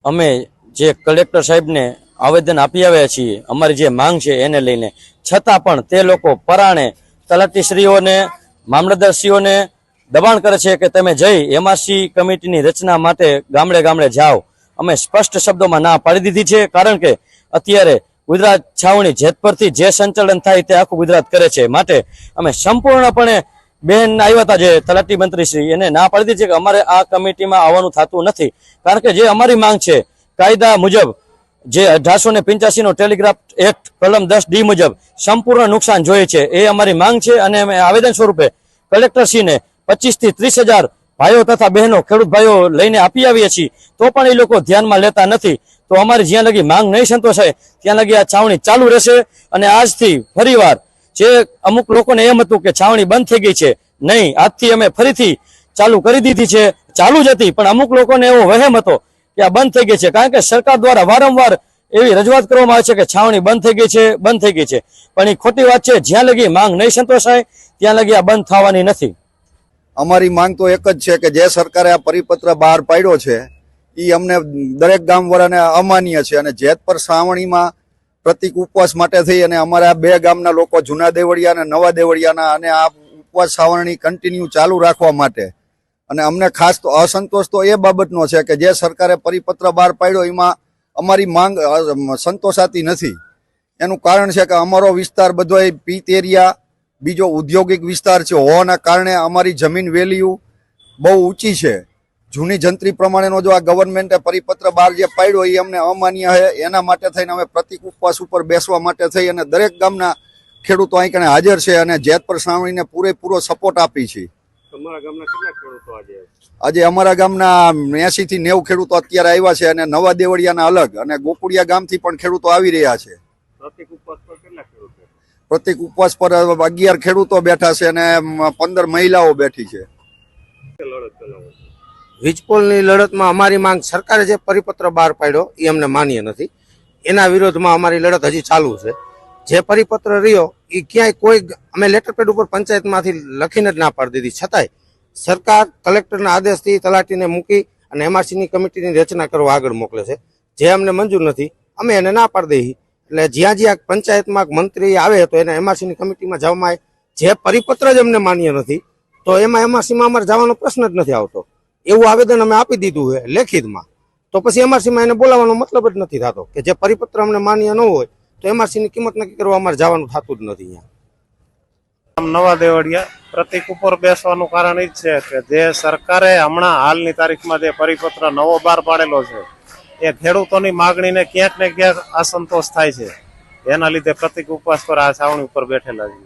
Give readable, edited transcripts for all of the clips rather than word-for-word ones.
અમે જે કલેક્ટર સાહેબને આવેદન આપી આવ્યા છીએ અમારી જે માંગ છે એને લઈને, છતાં પણ તે લોકો પરાણે તલાટીશ્રીઓને મામલતદારશ્રીઓને દબાણ કરે છે કે તમે જઈ એમઆરસી કમિટીની રચના માટે ગામડે ગામડે જાઓ. અમે સ્પષ્ટ શબ્દોમાં ના પાડી દીધી છે, કારણ કે અત્યારે ગુજરાત છાવણી જેતપરથી જે સંચાલન થાય તે આખું ગુજરાત કરે છે. માટે અમે સંપૂર્ણપણે બેન આવ્યા હતા જે તલાટી મંત્રીશ્રી, એને ના પાડી દીધી છે કે અમારે આ કમિટીમાં આવવાનું થતું નથી, કારણ કે જે અમારી માંગ છે કાયદા મુજબ જે 1885 નો ટેલિગ્રાફ એક્ટ કલમ 10D મુજબ સંપૂર્ણ નુકસાન જોઈએ છે, એ અમારી માંગ છે. અને અમે આવેદન સ્વરૂપે કલેક્ટરશ્રીને 25 થી 30,000 ભાઈઓ તથા બહેનો ખેડૂત ભાઈઓ લઈને આપી આવીએ છીએ, તો પણ એ લોકો ધ્યાનમાં લેતા નથી. તો અમારી જ્યાં લગી માંગ નહીં સંતોષાય ત્યાં લગી આ છાવણી ચાલુ રહેશે. અને આજથી ફરીવાર જે અમુક લોકોને એમ હતું કે છાવણી બંધ થઈ ગઈ છે, નહીં, આજથી અમે ફરીથી ચાલુ કરી દીધી છે. ચાલુ જ હતી પણ અમુક લોકોને એવો વહેમ હતો કે આ બંધ થઈ ગઈ છે, કારણ કે સરકાર દ્વારા વારંવાર એવી રજૂઆત કરવામાં આવે છે કે છાવણી બંધ થઈ ગઈ છે, બંધ થઈ ગઈ છે. પણ એ ખોટી વાત છે. જ્યાં લગી માંગ નહીં સંતોષાય ત્યાં લગી આ બંધ થવાની નથી. અમારી માંગ તો એક જ છે કે જે સરકારે આ પરિપત્ર બહાર પાડ્યો છે એ અમને દરેક ગામવાળાને અમાન્ય છે. અને જેતપર શ્રાવણીમાં પ્રતિક ઉપવાસ માટે થઈ અને અમારા બે ગામના લોકો જૂના દેવળિયા અને નવા દેવળિયાના અને આ ઉપવાસ શ્રાવણી કન્ટિન્યુ ચાલુ રાખવા માટે. અને અમને ખાસ તો અસંતોષ તો એ બાબતનો છે કે જે સરકારે પરિપત્ર બહાર પાડ્યો એમાં અમારી માંગ સંતોષાતી નથી. એનું કારણ છે કે અમારો વિસ્તાર બધો પીત એરિયા, બીજો ઔદ્યોગિક વિસ્તાર છે હોવાના કારણે અમારી જમીન વેલ્યુ બહુ ઊંચી છે. જૂની જંત્રી પ્રમાણેનો જો આ ગવર્મેન્ટે પરિપત્ર બહાર જે પાડ્યો એ અમને અમાન્ય છે. એના માટે થઈને અમે પ્રતિક ઉપવાસ ઉપર બેસવા માટે થઈ અને દરેક ગામના ખેડૂતો અહીં કણે હાજર છે અને જેતપર શ્રાવણીને પૂરેપૂરો સપોર્ટ આપી છે. આજે અમારા ગામના 80 થી 90 ખેડૂતો અત્યારે આવ્યા છે અને નવા દેવળિયાના અલગ અને ગોકુળિયા ગામથી પણ ખેડૂતો આવી રહ્યા છે. પ્રતિક ઉપવાસ પર 11 ખેડૂતો બેઠા છે અને 15 મહિલાઓ બેઠી છે. વીજપોલની લડતમાં અમારી માંગ, સરકારે જે પરિપત્ર બહાર પાડ્યો એ અમને માન્ય નથી. એના વિરોધમાં અમારી લડત હજી ચાલુ છે. જે પરિપત્ર રહ્યો એ ક્યાંય કોઈ અમે લેટરપેડ ઉપર પંચાયતમાંથી લખીને જ ના પાડી દીધી, છતાંય સરકાર કલેક્ટરના આદેશથી તલાટીને મૂકી અને એમઆરસીની કમિટીની રચના કરવા આગળ મોકલે છે, જે અમને મંજૂર નથી. અમે એને ના પાડી દઈએ. એટલે જ્યાં જ્યાં પંચાયતમાં મંત્રી આવે તો એને એમઆરસીની કમિટીમાં જવામાં આવે. જે પરિપત્ર જ અમને માન્ય નથી તો એમાં એમઆરસીમાં અમારે જવાનો પ્રશ્ન જ નથી આવતો. એવું આવેદન અમે આપી દીધું છે લેખિતમાં. તો પછી એમઆરસીમાં એને બોલાવવાનો મતલબ જ નથી થતો કે જે પરિપત્ર અમને માન્ય ન હોય તો એમઆરસીની કિંમત નક્કી કરવા અમારે જવાનું થતું જ નથી. અહીંયા નવા દેવળિયા પ્રતિક ઉપર બેસવાનું કારણ એ જ છે કે જે સરકારે હમણાં હાલની તારીખમાં જે પરિપત્ર નવો બહાર પાડેલો છે એ ખેડૂતોની માગણીને ક્યાંક ને ક્યાંક અસંતોષ થાય છે. એના લીધે પ્રતિક ઉપવાસ પર આ છાવણી ઉપર બેઠેલા છે.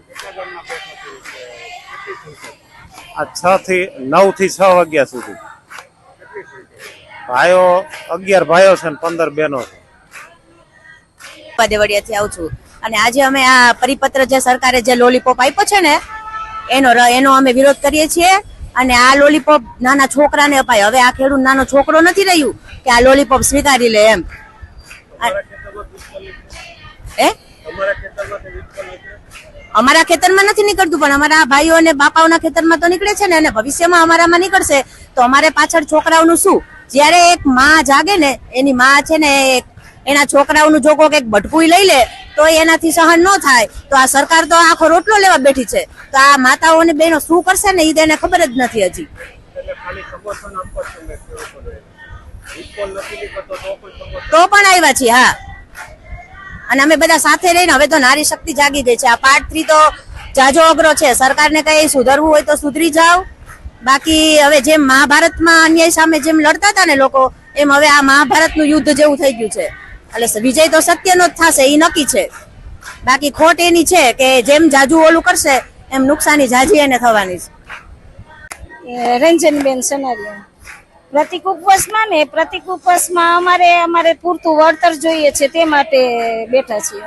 આ 9 થી 6 વાગ્યા સુધી ભાઈઓ 11 ભાઈઓ છે ને 15 બહેનો છે. દેવળિયાથી આવું છું અને આજે અમે આ પરિપત્ર જે સરકારે જે લોલીપોપ આપ્યો છે ને એનો અમે વિરોધ કરીએ છીએ. અને આ લોલીપોપ નાના છોકરાને અપાય. હવે આ ખેડૂત નાનો છોકરો નથી રહ્યું કે આ લોલીપોપ સ્વીકારી લે એમ. અમારા ખેતરમાં નથી નીકળતું પણ અમારા ભાઈઓ અને બાપાઓના ખેતરમાં તો નીકળે છે ને, અને ભવિષ્યમાં અમારામાં નીકળશે તો અમારે પાછળ છોકરાઓનું શું? જયારે એક માં જાગે ને, એની માં છે ને એના છોકરાઓનું જો કોઈ એક ભટકુઈ લઈ લે તો એનાથી સહન ન થાય. તો આ સરકાર તો આખો રોટલો લેવા બેઠી છે. તો આ માતાઓ અને બહેનો શું કરશે ને એ તેને ખબર જ નથી હજી. તો પણ આવ્યા છીએ. હા, અને અમે બધા સાથે રહીને હવે તો નારી શક્તિ જાગી ગઈ છે. આ પાર્ટ 3 તો જાજો અઘરો છે. સરકારને કઈ સુધરવું હોય તો સુધરી જાવ. બાકી હવે જેમ મહાભારતમાં અન્યાય સામે જેમ લડતા હતા ને લોકો, એમ હવે આ મહાભારતનું યુદ્ધ જેવું થઈ ગયું છે. એટલે વિજય તો સત્યનો જ થશે એ નક્કી છે. બાકી ખોટ એની છે કે જેમ જાજુ ઓલું કરશે એમ નુકસાની જાજી એને થવાની છે. રંજનબેન સનારિયા. પ્રતિક ઉપવાસમાં અમારે પૂરતું વળતર જોઈએ છે તે માટે બેઠા છીએ.